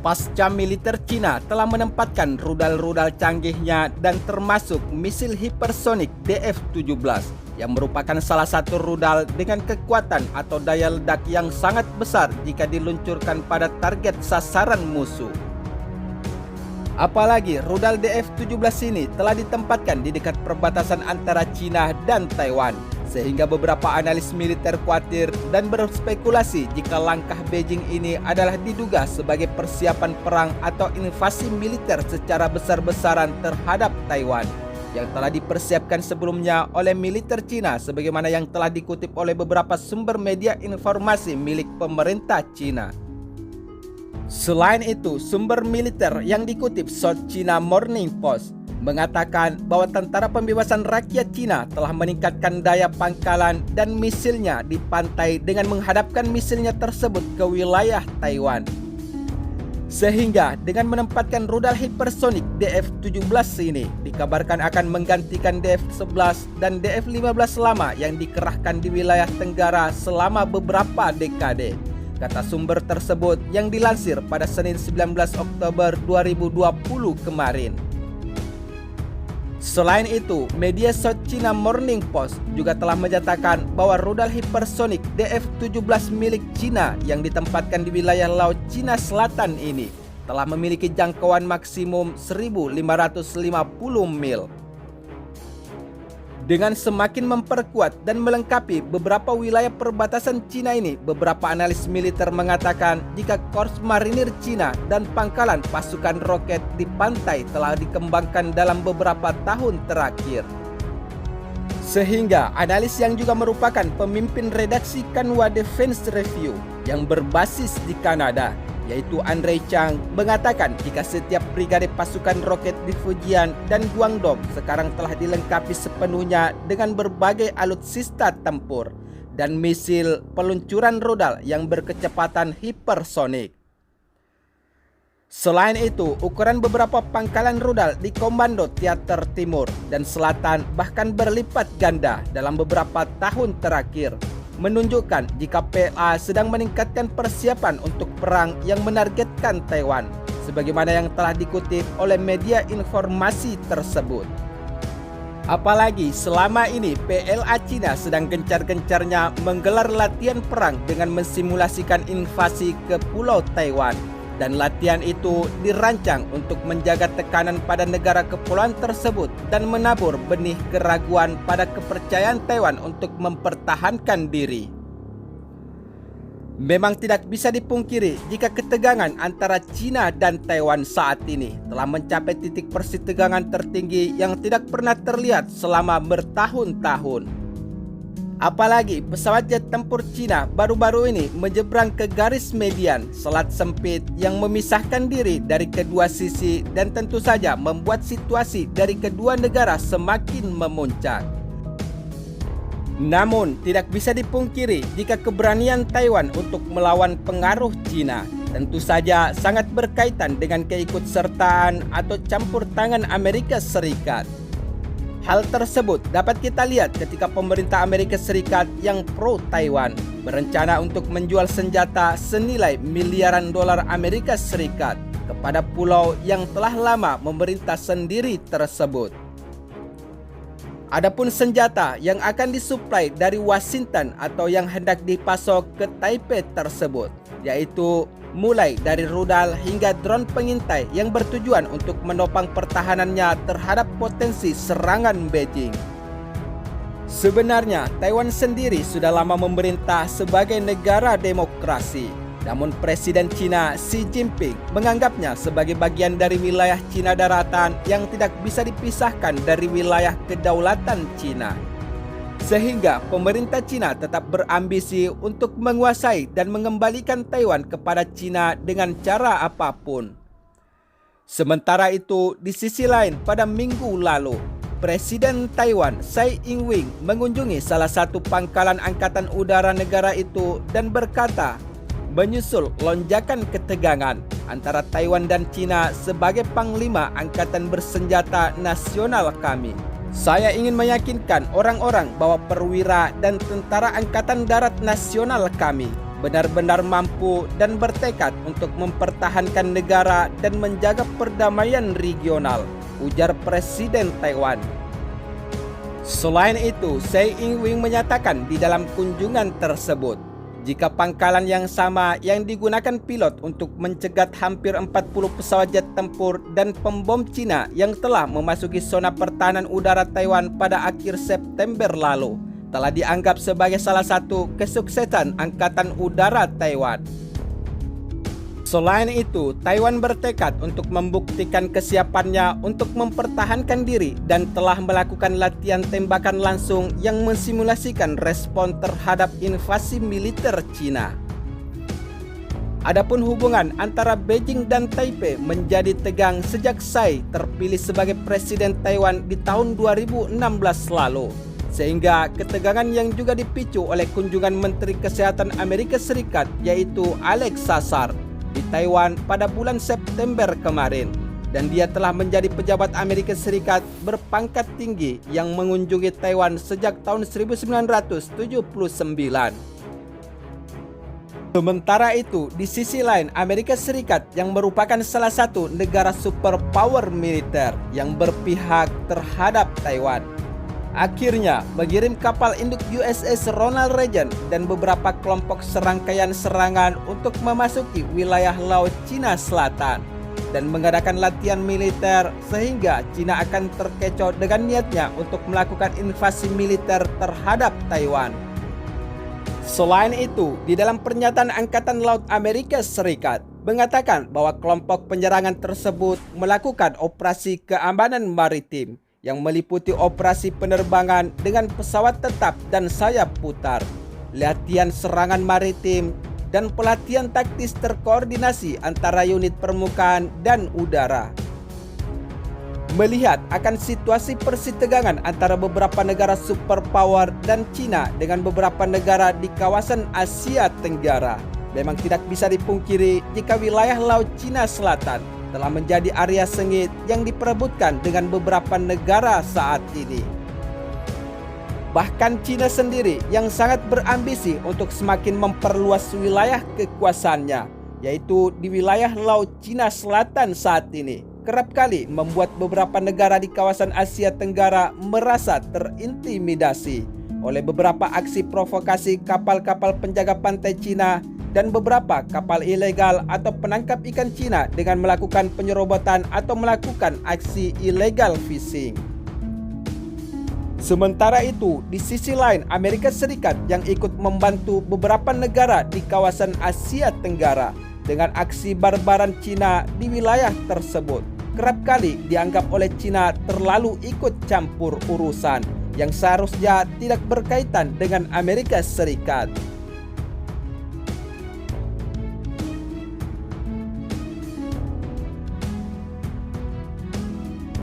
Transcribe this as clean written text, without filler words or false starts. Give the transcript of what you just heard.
Pasca militer Cina telah menempatkan rudal-rudal canggihnya dan termasuk misil hipersonik DF-17 yang merupakan salah satu rudal dengan kekuatan atau daya ledak yang sangat besar jika diluncurkan pada target sasaran musuh. Apalagi rudal DF-17 ini telah ditempatkan di dekat perbatasan antara Cina dan Taiwan, sehingga beberapa analis militer khawatir dan berspekulasi jika langkah Beijing ini adalah diduga sebagai persiapan perang atau invasi militer secara besar-besaran terhadap Taiwan yang telah dipersiapkan sebelumnya oleh militer Cina sebagaimana yang telah dikutip oleh beberapa sumber media informasi milik pemerintah Cina. Selain itu, sumber militer yang dikutip South China Morning Post mengatakan bahwa Tentara Pembebasan Rakyat Cina telah meningkatkan daya pangkalan dan misilnya di pantai dengan menghadapkan misilnya tersebut ke wilayah Taiwan. Sehingga dengan menempatkan rudal hipersonik DF-17 ini dikabarkan akan menggantikan DF-11 dan DF-15 lama yang dikerahkan di wilayah Tenggara selama beberapa dekade, kata sumber tersebut yang dilansir pada Senin 19 Oktober 2020 kemarin. Selain itu, media South China Morning Post juga telah menyatakan bahwa rudal hipersonik DF-17 milik Cina yang ditempatkan di wilayah Laut Cina Selatan ini telah memiliki jangkauan maksimum 1.550 mil. Dengan semakin memperkuat dan melengkapi beberapa wilayah perbatasan Cina ini, beberapa analis militer mengatakan jika Korps Marinir Cina dan pangkalan pasukan roket di pantai telah dikembangkan dalam beberapa tahun terakhir. Sehingga analis yang juga merupakan pemimpin redaksi Kanwa Defense Review yang berbasis di Kanada, yaitu Andre Chang, mengatakan jika setiap brigade pasukan roket di Fujian dan Guangdong sekarang telah dilengkapi sepenuhnya dengan berbagai alutsista tempur dan misil peluncuran rudal yang berkecepatan hipersonik. Selain itu, ukuran beberapa pangkalan rudal di Komando Teater Timur dan Selatan bahkan berlipat ganda dalam beberapa tahun terakhir, menunjukkan jika PLA sedang meningkatkan persiapan untuk perang yang menargetkan Taiwan, sebagaimana yang telah dikutip oleh media informasi tersebut. Apalagi selama ini PLA Cina sedang gencar-gencarnya menggelar latihan perang dengan mensimulasikan invasi ke Pulau Taiwan, dan latihan itu dirancang untuk menjaga tekanan pada negara kepulauan tersebut dan menabur benih keraguan pada kepercayaan Taiwan untuk mempertahankan diri. Memang tidak bisa dipungkiri jika ketegangan antara Cina dan Taiwan saat ini telah mencapai titik persitegangan tertinggi yang tidak pernah terlihat selama bertahun-tahun. Apalagi pesawat jet tempur Cina baru-baru ini menyeberang ke garis median selat sempit yang memisahkan diri dari kedua sisi dan tentu saja membuat situasi dari kedua negara semakin memuncak. Namun tidak bisa dipungkiri jika keberanian Taiwan untuk melawan pengaruh Cina tentu saja sangat berkaitan dengan keikutsertaan atau campur tangan Amerika Serikat. Hal tersebut dapat kita lihat ketika pemerintah Amerika Serikat yang pro-Taiwan berencana untuk menjual senjata senilai miliaran dolar Amerika Serikat kepada pulau yang telah lama memerintah sendiri tersebut. Adapun senjata yang akan disuplai dari Washington atau yang hendak dipasok ke Taipei tersebut, yaitu mulai dari rudal hingga drone pengintai yang bertujuan untuk menopang pertahanannya terhadap potensi serangan Beijing. Sebenarnya Taiwan sendiri sudah lama memerintah sebagai negara demokrasi, namun Presiden Cina Xi Jinping menganggapnya sebagai bagian dari wilayah Cina daratan yang tidak bisa dipisahkan dari wilayah kedaulatan Cina. Sehingga pemerintah Cina tetap berambisi untuk menguasai dan mengembalikan Taiwan kepada Cina dengan cara apapun. Sementara itu, di sisi lain pada minggu lalu, Presiden Taiwan Tsai Ing-wen mengunjungi salah satu pangkalan angkatan udara negara itu dan berkata, menyusul lonjakan ketegangan antara Taiwan dan Cina sebagai panglima angkatan bersenjata nasional kami, saya ingin meyakinkan orang-orang bahwa perwira dan tentara angkatan darat nasional kami benar-benar mampu dan bertekad untuk mempertahankan negara dan menjaga perdamaian regional, ujar Presiden Taiwan. Selain itu, Tsai Ing-wen menyatakan di dalam kunjungan tersebut, jika pangkalan yang sama yang digunakan pilot untuk mencegat hampir 40 pesawat jet tempur dan pembom Cina yang telah memasuki zona pertahanan udara Taiwan pada akhir September lalu, telah dianggap sebagai salah satu kesuksesan Angkatan Udara Taiwan. Selain itu, Taiwan bertekad untuk membuktikan kesiapannya untuk mempertahankan diri dan telah melakukan latihan tembakan langsung yang mensimulasikan respon terhadap invasi militer Cina. Adapun hubungan antara Beijing dan Taipei menjadi tegang sejak Tsai terpilih sebagai Presiden Taiwan di tahun 2016 lalu, sehingga ketegangan yang juga dipicu oleh kunjungan Menteri Kesehatan Amerika Serikat yaitu Alex Azar di Taiwan pada bulan September kemarin, dan dia telah menjadi pejabat Amerika Serikat berpangkat tinggi yang mengunjungi Taiwan sejak tahun 1979. Sementara itu, di sisi lain, Amerika Serikat yang merupakan salah satu negara superpower militer yang berpihak terhadap Taiwan, akhirnya mengirim kapal induk USS Ronald Reagan dan beberapa kelompok serangkaian serangan untuk memasuki wilayah Laut Cina Selatan dan mengadakan latihan militer, sehingga Cina akan terkecoh dengan niatnya untuk melakukan invasi militer terhadap Taiwan. Selain itu, di dalam pernyataan Angkatan Laut Amerika Serikat mengatakan bahwa kelompok penyerangan tersebut melakukan operasi keamanan maritim yang meliputi operasi penerbangan dengan pesawat tetap dan sayap putar, latihan serangan maritim, dan pelatihan taktis terkoordinasi antara unit permukaan dan udara. Melihat akan situasi persitegangan antara beberapa negara superpower dan Cina dengan beberapa negara di kawasan Asia Tenggara, memang tidak bisa dipungkiri jika wilayah Laut Cina Selatan telah menjadi area sengit yang diperebutkan dengan beberapa negara saat ini. Bahkan Cina sendiri yang sangat berambisi untuk semakin memperluas wilayah kekuasaannya, yaitu di wilayah Laut Cina Selatan saat ini, kerap kali membuat beberapa negara di kawasan Asia Tenggara merasa terintimidasi oleh beberapa aksi provokasi kapal-kapal penjaga pantai Cina dan beberapa kapal ilegal atau penangkap ikan Cina dengan melakukan penyerobotan atau melakukan aksi illegal fishing. Sementara itu, di sisi lain, Amerika Serikat yang ikut membantu beberapa negara di kawasan Asia Tenggara dengan aksi barbaran Cina di wilayah tersebut, kerap kali dianggap oleh Cina terlalu ikut campur urusan yang seharusnya tidak berkaitan dengan Amerika Serikat.